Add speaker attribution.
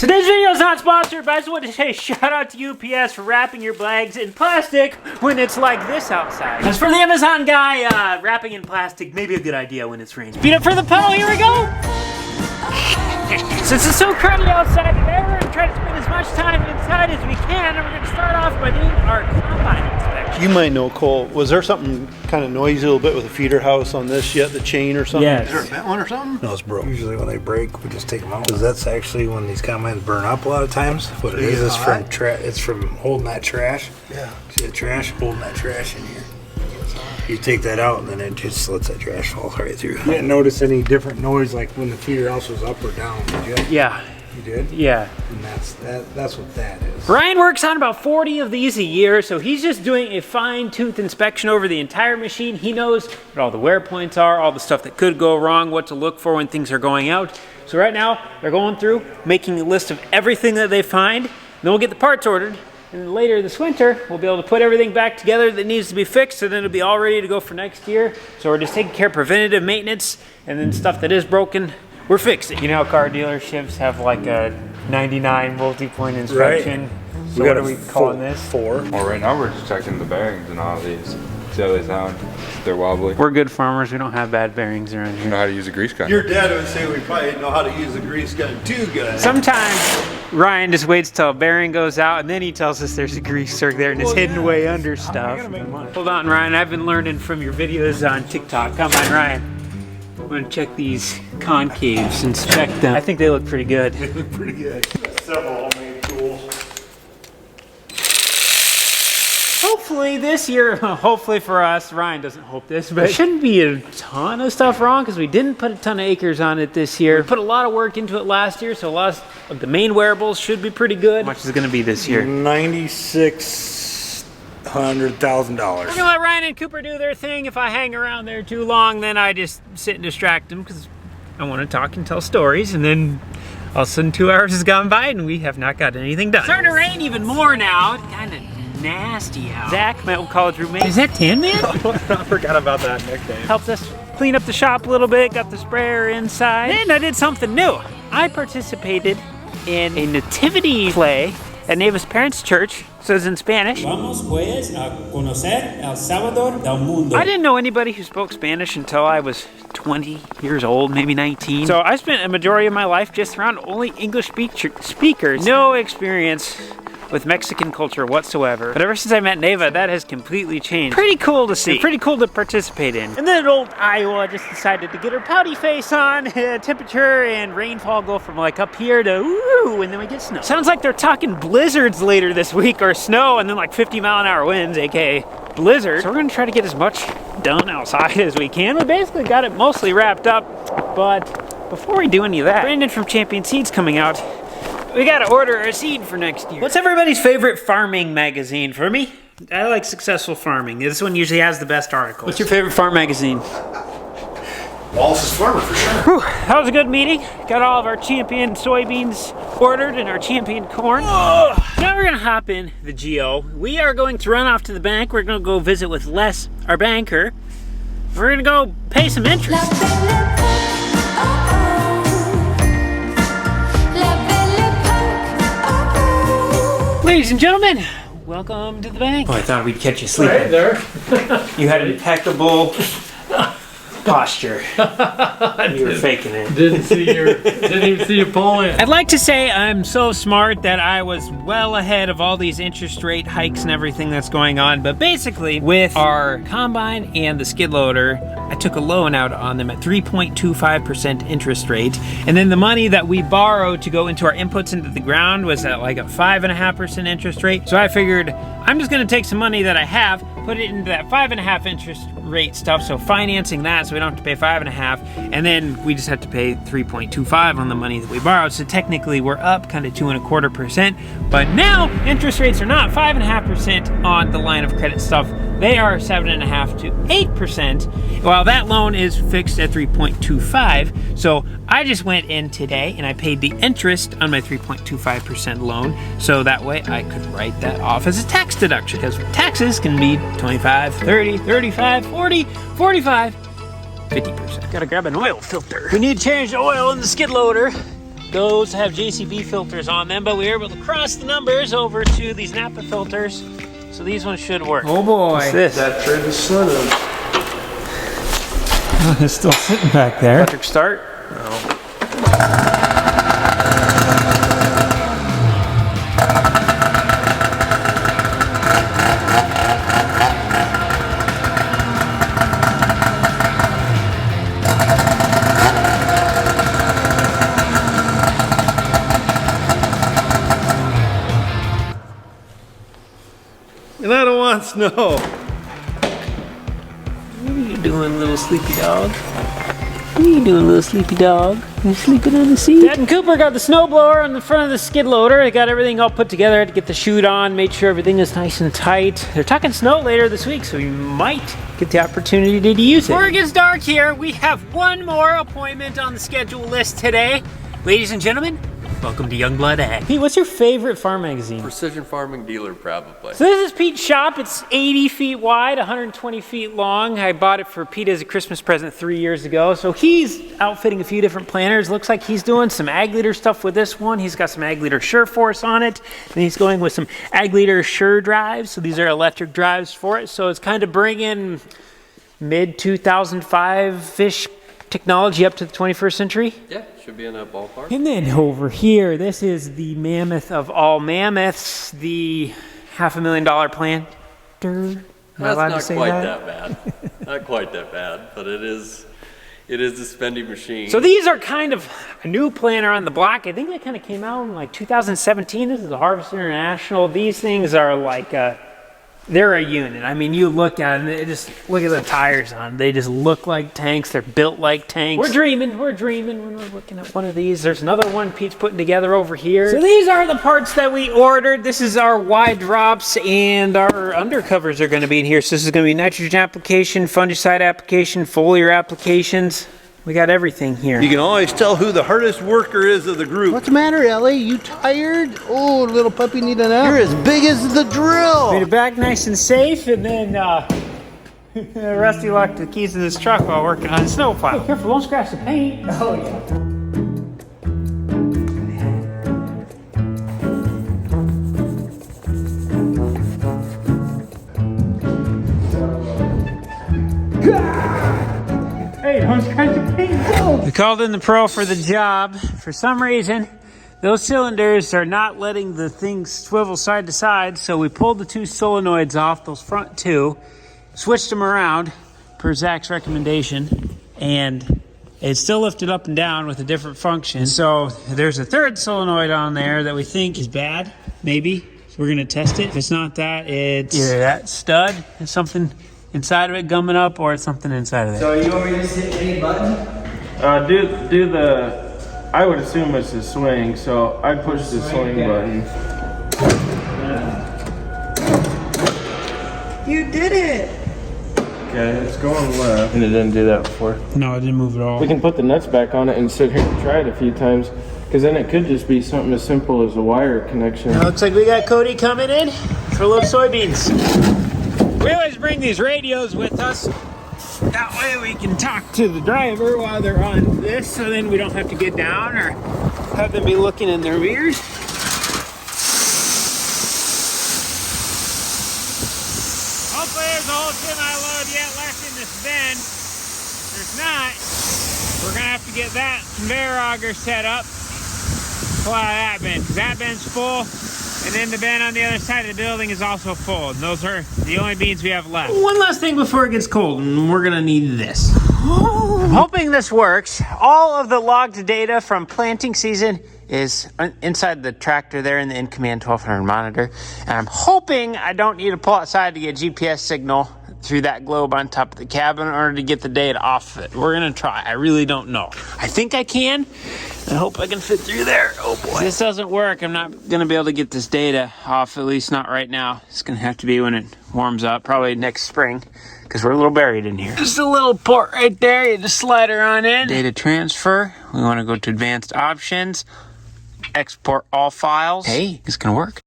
Speaker 1: Today's video is not sponsored, but I just want to say shout out to UPS for wrapping your bags in plastic when it's like this outside. As for the Amazon guy, wrapping in plastic may be a good idea when it's raining. Speed up for the pedal, here we go! Since it's so crowded outside today, we're going to try to spend as much time inside as we can, and we're going to start off by doing our combine inspection.
Speaker 2: You might know, Cole, was there something kind of noisy a little bit with the feeder house on this yet, the chain or something?
Speaker 1: Yes.
Speaker 2: Is there a bent one or something?
Speaker 3: No, it's broke. Usually when they break, we just take them out. Because that's actually when these combines burn up a lot of times. What it is from it's from holding that trash. Yeah. See the trash? Holding that trash in here. You take that out and then it just lets that trash fall right through. You didn't notice any different noise like when the feeder house was up or down, did you?
Speaker 1: Yeah.
Speaker 3: You did?
Speaker 1: Yeah.
Speaker 3: And that's what that is.
Speaker 1: Ryan works on about 40 of these a year, so he's just doing a fine-tooth inspection over the entire machine. He knows what all the wear points are, all the stuff that could go wrong, what to look for when things are going out. So right now, they're going through, making a list of everything that they find. Then we'll get the parts ordered, and later this winter, we'll be able to put everything back together that needs to be fixed, and then it'll be all ready to go for next year. So we're just taking care of preventative maintenance, and then stuff that is broken, we're fixing. You know how car dealerships have like a 99 multi-point inspection? Right. So what are we calling this? 4.
Speaker 4: Well, right now we're just checking the bearings and all these. See how they sound? They're wobbly.
Speaker 1: We're good farmers. We don't have bad bearings around here.
Speaker 4: You know how to use a grease gun.
Speaker 2: Your dad would say we probably know how to use a grease gun too good.
Speaker 1: Sometimes Ryan just waits till a bearing goes out and then he tells us there's a grease zerk there and it's hidden away under stuff. Hold on, Ryan. I've been learning from your videos on TikTok. Come on, Ryan. I'm gonna check these concaves, inspect them. I think they look pretty good.
Speaker 2: They look pretty good. Several homemade tools.
Speaker 1: Hopefully this year, hopefully for us, Ryan doesn't hope this, but there shouldn't be a ton of stuff wrong because we didn't put a ton of acres on it this year. We put a lot of work into it last year, so a lot of the main wearables should be pretty good. How much is it gonna be this year?
Speaker 3: $9,600,000.
Speaker 1: We're gonna let Ryan and Cooper do their thing. If I hang around there too long, then I just sit and distract them because I want to talk and tell stories, and then all of a sudden 2 hours has gone by and we have not got anything done. It's starting to rain even more now. It's kind of nasty out. Zach, my old college roommate. Is that Tan Man?
Speaker 2: I forgot about that nickname.
Speaker 1: Helped us clean up the shop a little bit, got the sprayer inside. And I did something new. I participated in a nativity play at Neva's parents' church. So it's in Spanish.
Speaker 5: Vamos pues a conocer el Salvador del mundo.
Speaker 1: I didn't know anybody who spoke Spanish until I was 20 years old, maybe 19. So I spent a majority of my life just around only English speakers. No experience with Mexican culture whatsoever. But ever since I met Neva, that has completely changed. Pretty cool to see, pretty cool to participate in. And then old Iowa just decided to get her pouty face on. Temperature and rainfall go from like up here to ooh, and then we get snow. Sounds like they're talking blizzards later this week, or snow, and then like 50-mile-an-hour winds, aka blizzard. So we're gonna try to get as much done outside as we can. We basically got it mostly wrapped up, but before we do any of that, Brandon from Champion Seed's coming out. We gotta order a seed for next year. What's everybody's favorite farming magazine? For me, I like Successful Farming. This one usually has the best articles. What's your favorite farm magazine?
Speaker 2: Wallace's Farmer for sure.
Speaker 1: Whew, that was a good meeting. Got all of our Champion soybeans ordered and our Champion corn. Now we're gonna hop in the Geo. We are going to run off to the bank. We're gonna go visit with Les, our banker. We're gonna go pay some interest. Ladies and gentlemen, welcome to the bank. Oh, I thought we'd catch you sleeping.
Speaker 2: Right there.
Speaker 1: You had an impeccable posture. You were faking it.
Speaker 6: Didn't even see you pull in.
Speaker 1: I'd like to say I'm so smart that I was well ahead of all these interest rate hikes and everything that's going on, but basically with our combine and the skid loader, I took a loan out on them at 3.25% interest rate, and then the money that we borrowed to go into our inputs into the ground was at like a 5.5% interest rate. So I figured I'm just gonna take some money that I have, put it into that 5.5 interest rate stuff, so financing that so we don't have to pay 5.5, and then we just have to pay 3.25 on the money that we borrowed. So technically we're up kind of 2.25%, but now interest rates are not 5.5% on the line of credit stuff. They are 7.5% to 8%, while that loan is fixed at 3.25. So I just went in today and I paid the interest on my 3.25% loan, so that way I could write that off as a tax deduction, because taxes can be 25, 30, 35, 40, 45, 50%. Gotta grab an oil filter. We need to change the oil in the skid loader. Those have JCB filters on them, but we were able to cross the numbers over to these Napa filters. So these ones should work.
Speaker 6: Oh boy.
Speaker 1: What's this?
Speaker 2: That turned the sun on.
Speaker 6: Oh, it's still sitting back there.
Speaker 1: Electric start?
Speaker 2: And I don't want snow.
Speaker 1: What are you doing, little sleepy dog? What are you doing, little sleepy dog? You sleeping on the seat? Dad and Cooper got the snowblower on the front of the skid loader. They got everything all put together to get the chute on, made sure everything is nice and tight. They're talking snow later this week, so we might get the opportunity to use it. Before it gets dark here, we have one more appointment on the schedule list today. Ladies and gentlemen, welcome to Youngblood Ag. Pete, what's your favorite farm magazine?
Speaker 7: Precision Farming Dealer, probably.
Speaker 1: So this is Pete's shop. It's 80 feet wide, 120 feet long. I bought it for Pete as a Christmas present 3 years ago. So he's outfitting a few different planters. Looks like he's doing some Ag Leader stuff with this one. He's got some Ag Leader Sure Force on it. And he's going with some Ag Leader Sure drives. So these are electric drives for it. So it's kind of bringing mid-2005-ish technology up to the 21st century.
Speaker 7: Yeah, should be in that ballpark.
Speaker 1: And then over here, this is the mammoth of all mammoths, the $500,000 planter. Am I allowed to
Speaker 7: That's
Speaker 1: say
Speaker 7: not quite
Speaker 1: that?
Speaker 7: that bad. Not quite that bad, but it is a spending machine.
Speaker 1: So these are kind of a new planter on the block. I think they kind of came out in like 2017. This is the Harvest International. These things are like they're a unit. I mean, you look at them, look at the tires on them. They just look like tanks. They're built like tanks. We're dreaming when we're looking at one of these. There's another one Pete's putting together over here. So these are the parts that we ordered. This is our wide drops, and our undercovers are going to be in here. So this is going to be nitrogen application, fungicide application, foliar applications. We got everything here.
Speaker 2: You can always tell who the hardest worker is of the group.
Speaker 8: What's the matter, Ellie? You tired? Oh, little puppy need a nap. You're as big as the drill.
Speaker 1: Made it back nice and safe, and then Rusty locked the keys in this truck while working on the snowplow. Oh, careful, don't scratch the paint. Oh, yeah. Hey, don't scratch the paint. Go! We called in the pro for the job. For some reason, those cylinders are not letting the thing swivel side to side, so we pulled the two solenoids off, those front two, switched them around per Zach's recommendation, and it still lifted up and down with a different function. So there's a third solenoid on there that we think is bad, maybe. So we're gonna test it. If it's not that, it's either that stud and something inside of it gumming up, or it's something inside of it.
Speaker 9: So you want me to just hit any button?
Speaker 10: Do the, I would assume it's the swing, so I'd push the swing button.
Speaker 9: You did it!
Speaker 10: Okay, it's going left. And it didn't do that before.
Speaker 1: No, it didn't move at all.
Speaker 10: We can put the nuts back on it and sit here and try it a few times, because then it could just be something as simple as a wire connection.
Speaker 1: Now looks like we got Cody coming in for a little soybeans. We always bring these radios with us. That way we can talk to the driver while they're on this, so then we don't have to get down or have them be looking in their mirrors. Hopefully there's a whole semi-load yet left in this bin. If there's not, we're gonna have to get that conveyor auger set up. Pull out of that bin, because that bin's full. And then the bin on the other side of the building is also full. And those are the only beans we have left. One last thing before it gets cold, and we're gonna need this. I'm hoping this works. All of the logged data from planting season is inside the tractor there in the in-command 1200 monitor. And I'm hoping I don't need to pull outside to get GPS signal through that globe on top of the cabin in order to get the data off of it. We're gonna try. I really don't know. I think I can. I hope I can fit through there. Oh boy. If this doesn't work, I'm not gonna be able to get this data off, at least not right now. It's gonna have to be when it warms up, probably next spring, because we're a little buried in here. Just a little port right there. You just slide her on in. Data transfer. We wanna go to advanced options. Export all files. Hey, it's gonna work.